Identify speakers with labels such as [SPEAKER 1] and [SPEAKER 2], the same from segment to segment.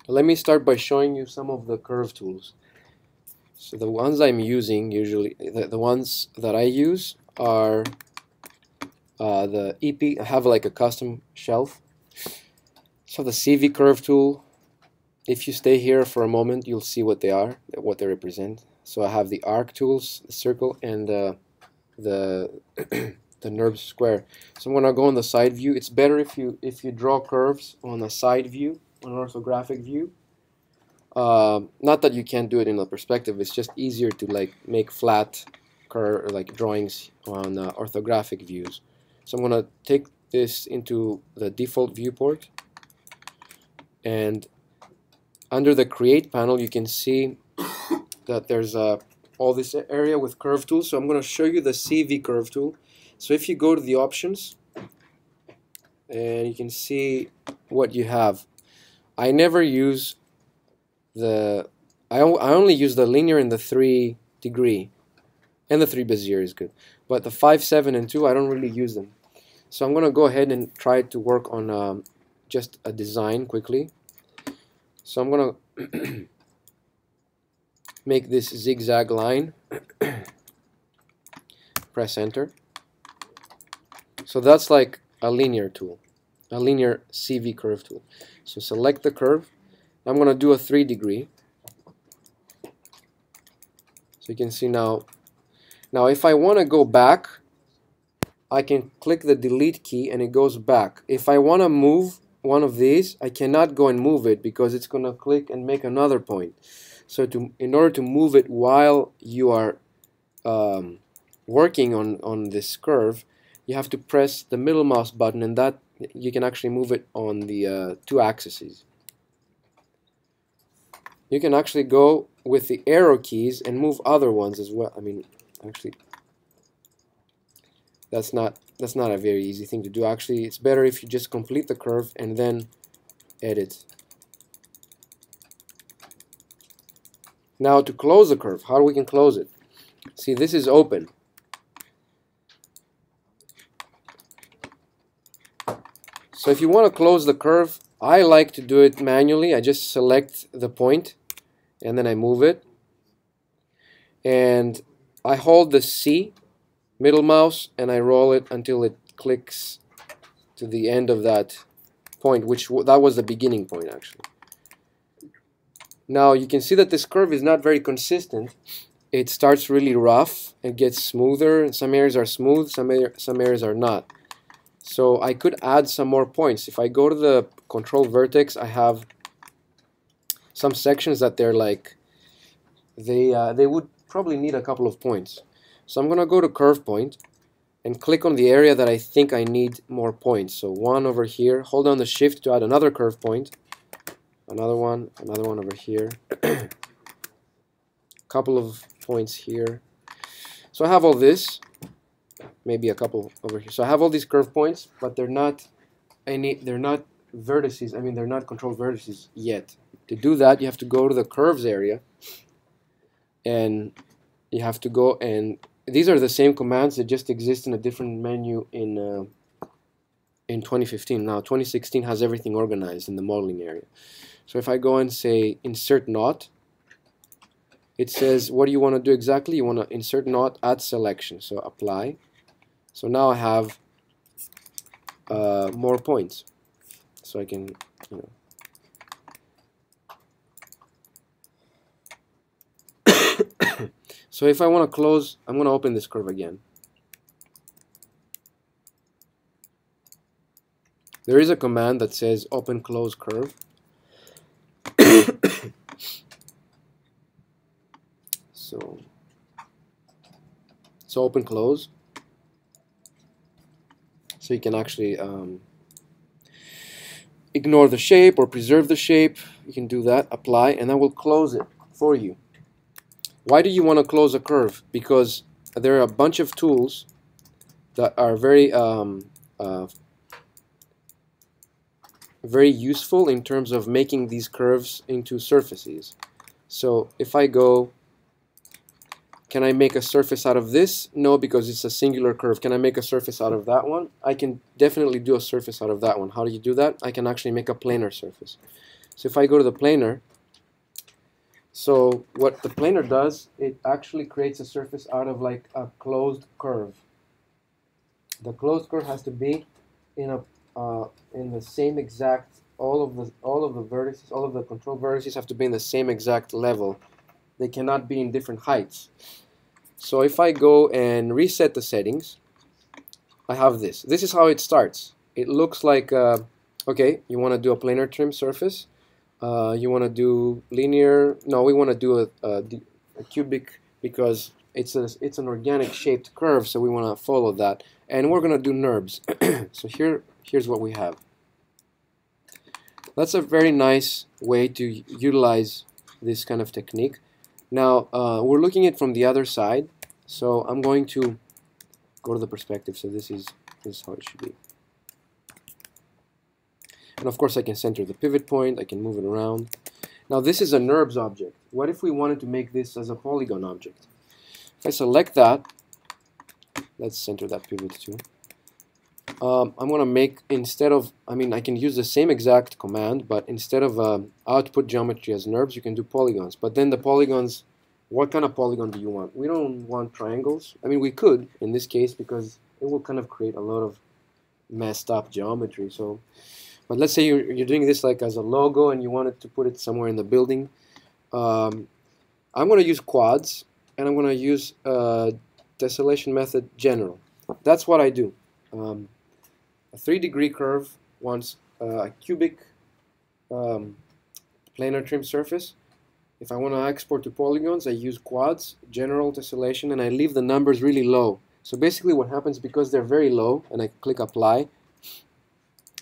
[SPEAKER 1] Let me start by showing you some of the curve tools. So the ones I'm using usually, the ones that I use are the EP. I have like a custom shelf. So the CV curve tool, if you stay here for a moment, you'll see what they are, what they represent. So I have the arc tools, the circle, and the the NURBS square. So I'm gonna go on the side view. It's better if you draw curves on a side view, on an orthographic view. Not that you can't do it in a perspective. It's just easier to like make flat curve like drawings on orthographic views. So I'm gonna take this into the default viewport, and under the create panel you can see that there's all this area with curve tools. So I'm going to show you the CV curve tool. So if you go to the options, and you can see what you have. I never use the I only use the linear and the 3 degree, and the 3 Bezier is good, but the 5, 7, and 2 I don't really use them. So I'm going to go ahead and try to work on just a design quickly. So I'm going to make this zigzag line, press enter. So that's like a linear tool, a linear CV curve tool. So select the curve. I'm going to do a 3 degree. So you can see now if I want to go back, I can click the delete key and it goes back. If I want to move one of these, I cannot go and move it because it's going to click and make another point. So in order to move it while you are working on this curve, you have to press the middle mouse button, and that you can actually move it on the 2 axes. You can actually go with the arrow keys and move other ones as well. I mean, actually, that's not a very easy thing to do. Actually, it's better if you just complete the curve and then edit. Now to close the curve, how we can close it? See, this is open. So if you want to close the curve, I like to do it manually. I just select the point and then I move it. And I hold the C, middle mouse, and I roll it until it clicks to the end of that point, that was the beginning point actually. Now you can see that this curve is not very consistent. It starts really rough, it gets smoother, and some areas are smooth, some areas are not. So I could add some more points. If I go to the control vertex, I have some sections that they're like, they would probably need a couple of points. So I'm gonna go to curve point and click on the area that I think I need more points. So one over here, hold down the shift to add another curve point. Another one over here, a couple of points here. So I have all this, maybe a couple over here. So I have all these curve points, but they're not vertices. I mean, they're not control vertices yet. To do that, you have to go to the curves area, and you have to go, and these are the same commands that just exist in a different menu in 2015. Now 2016 has everything organized in the modeling area. So if I go and say insert not, it says what do you want to do exactly? You want to insert not at selection. So apply. So now I have more points. So I can, So if I want to close, I'm going to open this curve again. There is a command that says open close curve. So open close. So you can actually ignore the shape or preserve the shape. You can do that, apply, and that will close it for you. Why do you want to close a curve? Because there are a bunch of tools that are very very useful in terms of making these curves into surfaces. So if I go, can I make a surface out of this? No, because it's a singular curve. Can I make a surface out of that one? I can definitely do a surface out of that one. How do you do that? I can actually make a planar surface. So if I go to the planar, so what the planar does, it actually creates a surface out of like a closed curve. The closed curve has to be in a in the same exact, all of the vertices, all of the control vertices have to be in the same exact level. They cannot be in different heights. So if I go and reset the settings, I have this. This is how it starts. It looks like okay, you want to do a planar trim surface. You want to do linear. No, we want to do a cubic because it's an organic shaped curve, so we want to follow that. And we're going to do NURBS. So here's what we have. That's a very nice way to utilize this kind of technique. Now we're looking at it from the other side, so I'm going to go to the perspective. So this is how it should be. And of course I can center the pivot point, I can move it around. Now this is a NURBS object. What if we wanted to make this as a polygon object? If I select that, let's center that pivot too. I'm going to make, instead of, I mean I can use the same exact command, but instead of output geometry as NURBS, you can do polygons. But then the polygons, what kind of polygon do you want? We don't want triangles. I mean we could in this case because it will kind of create a lot of messed up geometry. So, but let's say you're doing this like as a logo and you wanted to put it somewhere in the building. I'm going to use quads and I'm going to use tessellation method general. That's what I do. A 3-degree curve wants a cubic planar trim surface. If I want to export to polygons, I use quads, general tessellation, and I leave the numbers really low. So basically what happens, because they're very low, and I click apply,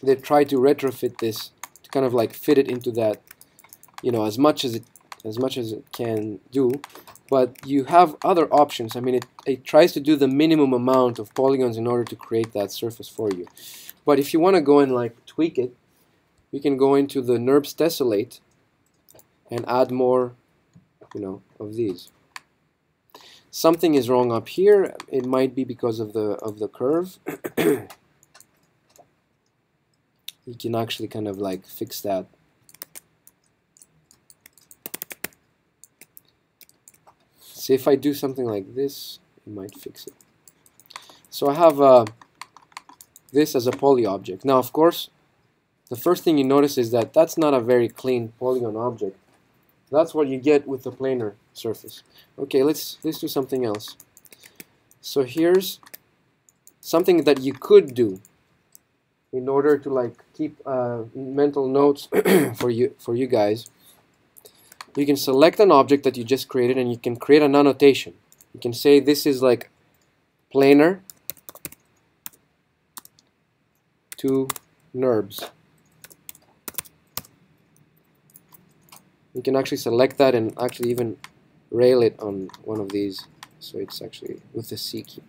[SPEAKER 1] they try to retrofit this to kind of like fit it into that, you know, as much as it can do. But you have other options. I mean, it tries to do the minimum amount of polygons in order to create that surface for you. But if you want to go and like tweak it, you can go into the NURBS tessellate and add more, you know, of these. Something is wrong up here. It might be because of the curve. You can actually kind of like fix that. See, if I do something like this, it might fix it. So I have this as a poly object. Now, of course, the first thing you notice is that that's not a very clean polygon object. That's what you get with the planar surface. Okay, let's do something else. So here's something that you could do in order to like keep mental notes for you guys. You can select an object that you just created and you can create an annotation. You can say this is like planar to NURBS. You can actually select that and actually even rail it on one of these, so it's actually with the C key.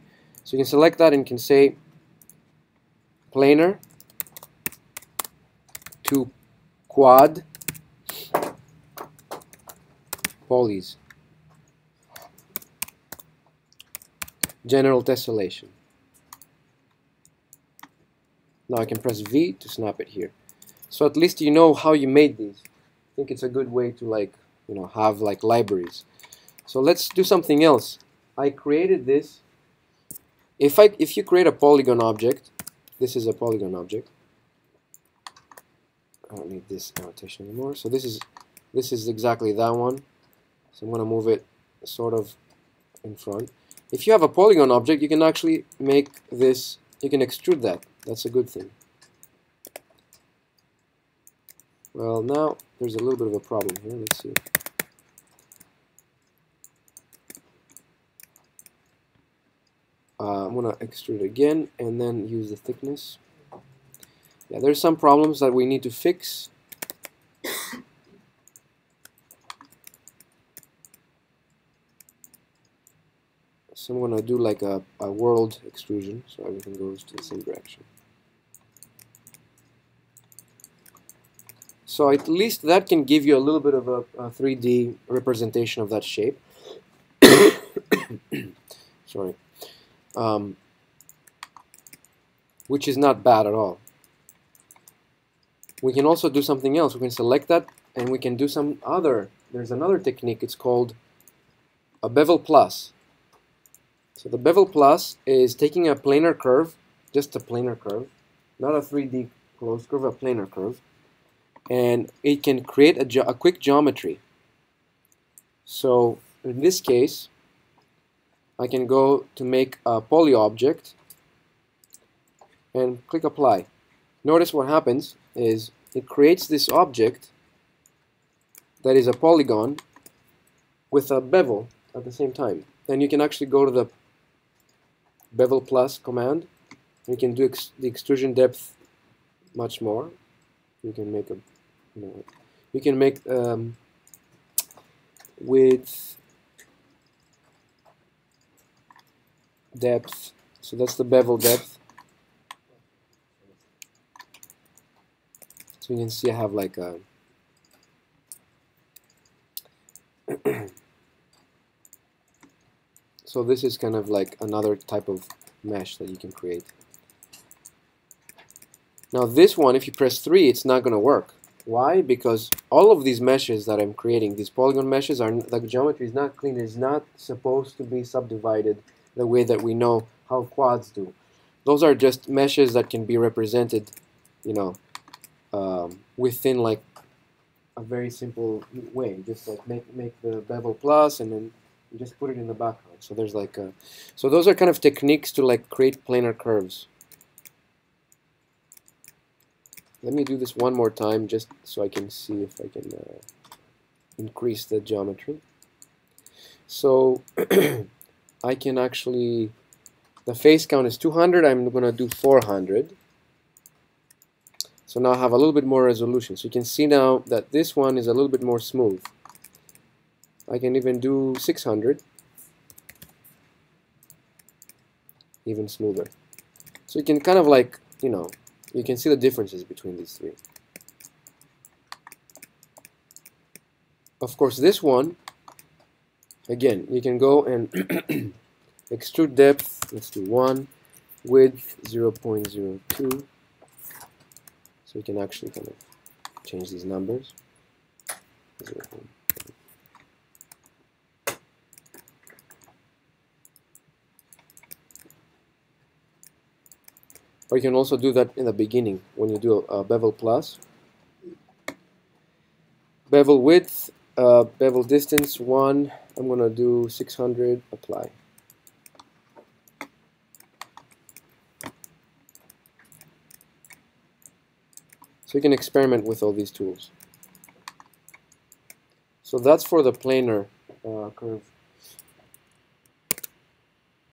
[SPEAKER 1] So you can select that and can say planar to quad polys, general tessellation. Now I can press V to snap it here. So at least you know how you made these. I think it's a good way to like, you know, have like libraries. So let's do something else. I created this. If you create a polygon object, this is a polygon object. I don't need this annotation anymore. So this is exactly that one. So I'm going to move it sort of in front. If you have a polygon object, you can actually make this, you can extrude that. That's a good thing. Well, now there's a little bit of a problem here. Let's see. I'm going to extrude again and then use the thickness. Yeah, there's some problems that we need to fix. So I'm going to do like a world extrusion, so everything goes to the same direction. So at least that can give you a little bit of a 3D representation of that shape. Sorry. Which is not bad at all. We can also do something else. We can select that and we can do some other, there's another technique, it's called a bevel plus. So the bevel plus is taking a planar curve, just a planar curve, not a 3D closed curve, a planar curve, and it can create a quick geometry. So in this case, I can go to make a poly object and click apply. Notice what happens is it creates this object that is a polygon with a bevel at the same time. Then you can actually go to the bevel plus command. You can do the extrusion depth much more. You can make width, depth. So that's the bevel depth. So you can see I have like a so this is kind of like another type of mesh that you can create. Now this one, if you press 3, it's not going to work. Why? Because all of these meshes that I'm creating, these polygon meshes, the geometry is not clean. It's not supposed to be subdivided the way that we know how quads do. Those are just meshes that can be represented, you know, within like a very simple way. Just like make the bevel plus and then you just put it in the background. So there's like so those are kind of techniques to like create planar curves. Let me do this one more time just so I can see if I can increase the geometry. So I can actually, the face count is 200, I'm going to do 400. So now I have a little bit more resolution. So you can see now that this one is a little bit more smooth. I can even do 600. Even smoother. So you can kind of like, you know, you can see the differences between these three. Of course, this one, again, you can go and extrude depth, let's do 1, width 0.02. So you can actually kind of change these numbers. 0. Or you can also do that in the beginning when you do a bevel plus. Bevel width, bevel distance 1, I'm going to do 600, apply. So you can experiment with all these tools. So that's for the planar curve.